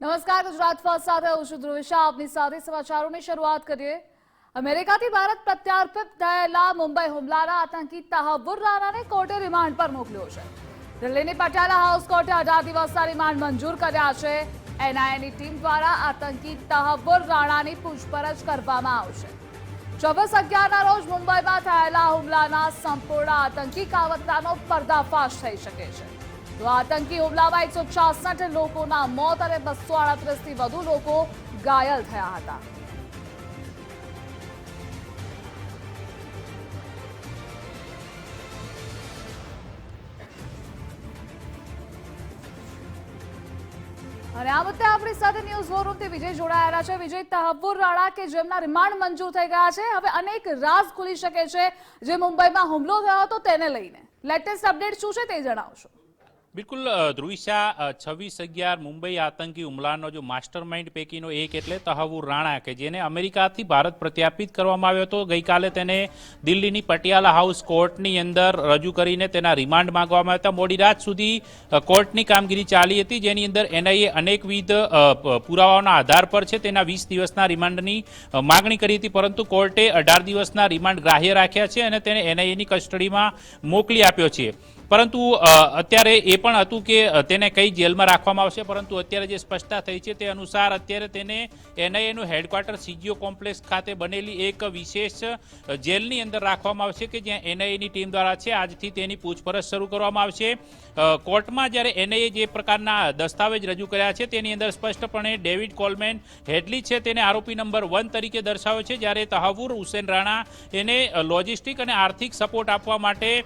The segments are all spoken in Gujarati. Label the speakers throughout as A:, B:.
A: નમસ્કાર, ગુજરાત ફર્સ્ટ સાથે હું છું ધ્રુવિશા. આપની સાથે સમાચારોની શરૂઆત કરીએ. અમેરિકાથી ભારત પ્રત્યાર્પિત થયેલા મુંબઈ હુમલાના આતંકી તહવ્વુર રાણાને કોર્ટે રિમાન્ડ પર મોકલ્યો છે. દિલ્હીની પટિયાલા હાઉસ કોર્ટે 18 દિવસના રિમાન્ડ મંજૂર કર્યા છે. એનઆઈએની ટીમ દ્વારા આતંકી તહવ્વુર રાણાની પૂછપરછ કરવામાં આવશે. 24/11ના રોજ મુંબઈમાં થયેલા હુમલાના સંપૂર્ણ આતંકી કાવતરાનો પર્દાફાશ થઈ શકે છે. તો આતંકી હુમલામાં 166 લોકોના મોત અને 238થી વધુ લોકો ઘાયલ થયા હતા. અને આ મુદ્દે આપણી સાથે ન્યૂઝ વોરરૂમથી વિજય જોડાયેલા છે. વિજય, તહવ્વુર રાણા કે જેમના રિમાન્ડ મંજૂર થઈ ગયા છે, હવે અનેક રાઝ ખુલી શકે છે જે મુંબઈમાં હુમલો થયો હતો તેને લઈને. લેટેસ્ટ અપડેટ શું છે તે જણાવશો?
B: બિલકુલ ધ્રુવિશા, 26/11 મુંબઈ આતંકી હુમલાનો જો માસ્ટર માઇન્ડ પૈકીનો એક એટલે તહવ્વુર રાણા, કે જેને અમેરિકાથી ભારત પ્રત્યાર્પિત કરવામાં આવ્યો હતો. ગઈકાલે તેને દિલ્હીની પટિયાલા હાઉસ કોર્ટની અંદર રજૂ કરીને તેના રિમાન્ડ માંગવામાં આવ્યા હતા. મોડી રાત સુધી કોર્ટની કામગીરી ચાલી હતી, જેની અંદર એનઆઈએ અનેકવિધ પુરાવાઓના આધાર પર છે તેના 20 દિવસના રિમાન્ડની માગણી કરી હતી, પરંતુ કોર્ટે 18 દિવસના રિમાન્ડ ગ્રાહ્ય રાખ્યા છે અને તેને એનઆઈએની કસ્ટડીમાં મોકલી આપ્યો છે. પરંતુ અત્યારે એ પણ હતું કે તેને કઈ જેલમાં રાખવામાં આવશે, પરંતુ અત્યારે જે સ્પષ્ટતા થઈ છે તે અનુસાર અત્યારે તેને એનઆઈએનું હેડક્વાર્ટર સીજીઓ કોમ્પ્લેક્સ ખાતે બનેલી એક વિશેષ જેલની અંદર રાખવામાં આવશે, કે જ્યાં એનઆઈએની ટીમ દ્વારા છે આજથી તેની પૂછપરછ શરૂ કરવામાં આવશે. કોર્ટમાં જ્યારે એનઆઈએ જે પ્રકારના દસ્તાવેજ રજૂ કર્યા છે તેની અંદર સ્પષ્ટપણે ડેવિડ કોલમેન હેડલી છે તેને આરોપી નંબર 1 તરીકે દર્શાવ્યો છે, જ્યારે તહવ્વુર હુસેન રાણા એને લોજિસ્ટિક અને આર્થિક સપોર્ટ આપવા માટે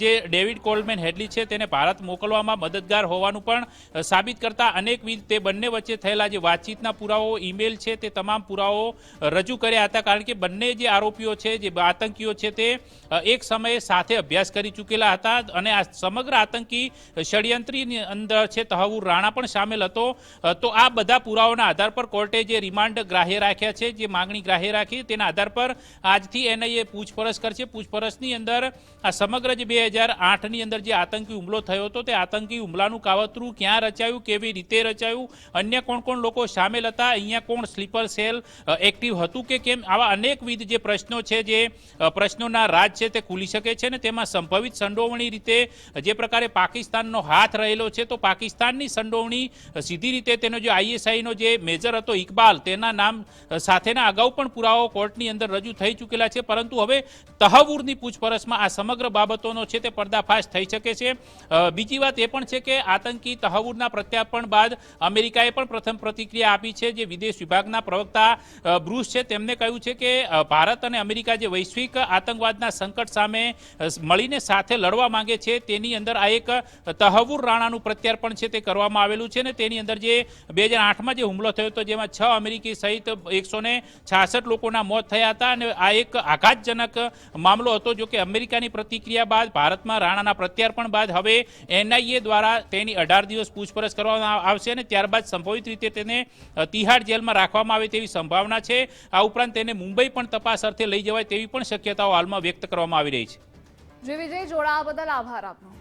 B: જે ડેવિડ કોલમેન હેડલી છે તેને ભારત મોકલવામાં મદદગાર હોવાનું પણ સાબિત કરતા અનેકવિધ તે બંને વચ્ચે થયેલા જે વાતચીતના પુરાવો, ઈમેલ છે, તે તમામ પુરાવો રજૂ કર્યા હતા. કારણ કે બંને જે આરોપીઓ છે, જે આતંકીઓ છે, તે એક સમયે સાથે અભ્યાસ કરી ચૂકેલા હતા અને આ સમગ્ર આતંકી ષડયંત્રની અંદર છે તહવ્વુર રાણા પણ સામેલ હતો. તો આ બધા પુરાવાના આધાર પર કોર્ટે જે રિમાન્ડ ગ્રાહ્ય રાખ્યા છે, જે માગણી ગ્રાહ્ય રાખી, તેના આધાર પર આજથી એનઆઈએ પૂછપરછ કરશે. પૂછપરછની અંદર આ સમગ્ર જે 2008ની અંદર જે આતંકી હુમલો થયો હતો તે આતંકી હુમલાનું કાવતરું ક્યાં રચાયું, કેવી રીતે રચાયું, અન્ય કોણ કોણ લોકો સામેલ હતા, અહીંયા કોણ સ્લીપર સેલ એક્ટિવ હતું કે કેમ, આવા અનેકવિધ જે પ્રશ્નો છે, જે પ્રશ્નોના રાજ છે તે ખુલી શકે છે. ને તેમાં સંભવિત સંડોવણી રીતે જે પ્રકારે પાકિસ્તાનનો હાથ રહેલો છે, તો પાકિસ્તાનની સંડોવણી સીધી રીતે તેનો જે આઈએસઆઈનો જે મેજર હતો ઇકબાલ, તેના નામ સાથેના અગાઉ પણ પુરાવાઓ કોર્ટની અંદર રજૂ થઈ ચૂકેલા છે. પરંતુ હવે તહવ્વુરની પૂછપરછમાં આ સમગ્ર બાબતોનો છે તે પર્દાફાશ થઈ શકે છે. બીજી વાત એ પણ છે કે આતંકી તહવ્વુરના પ્રત્યાર્પણ બાદ અમેરિકાએ પણ પ્રથમ પ્રતિક્રિયા આપી છે. જે વિદેશ વિભાગના પ્રવક્તા બ્રુસ છે તેમને કહ્યું છે કે ભારત અને અમેરિકા જે વૈશ્વિક આતંકવાદના સંકટ સામે મળીને સાથે લડવા માંગે છે, તેની અંદર આ એક તહવ્વુર રાણાનું પ્રત્યાર્પણ છે તે કરવામાં આવેલું છે. ને તેની અંદર જે 2008માં જે હુમલો થયો હતો, જેમાં 6 અમેરિકી સહિત 166 લોકોના મોત થયા હતા અને આ એક આઘાતજનક મામલો હતો. જો કે અમેરિકાની પ્રતિક્રિયા બાદ ભારતમાં રાણાના પ્રત્યાર્પણ બાદ હવે એનઆઈએ દ્વારા તેની 18 દિવસ પૂછપરછ કરવામાં આવશે અને ત્યારબાદ સંભવિત રીતે તેને તિહાડ જેલમાં રાખવામાં આવે તેવી સંભાવના છે. આ ઉપરાંત તેને મુંબઈ પણ તપાસ અર્થે લઈ જવાય તેવી પણ શક્યતાઓ હાલમાં વ્યક્ત કરવામાં આવી રહી છે.
A: જે વિજય, જોડાવા બદલ આભાર આપનો.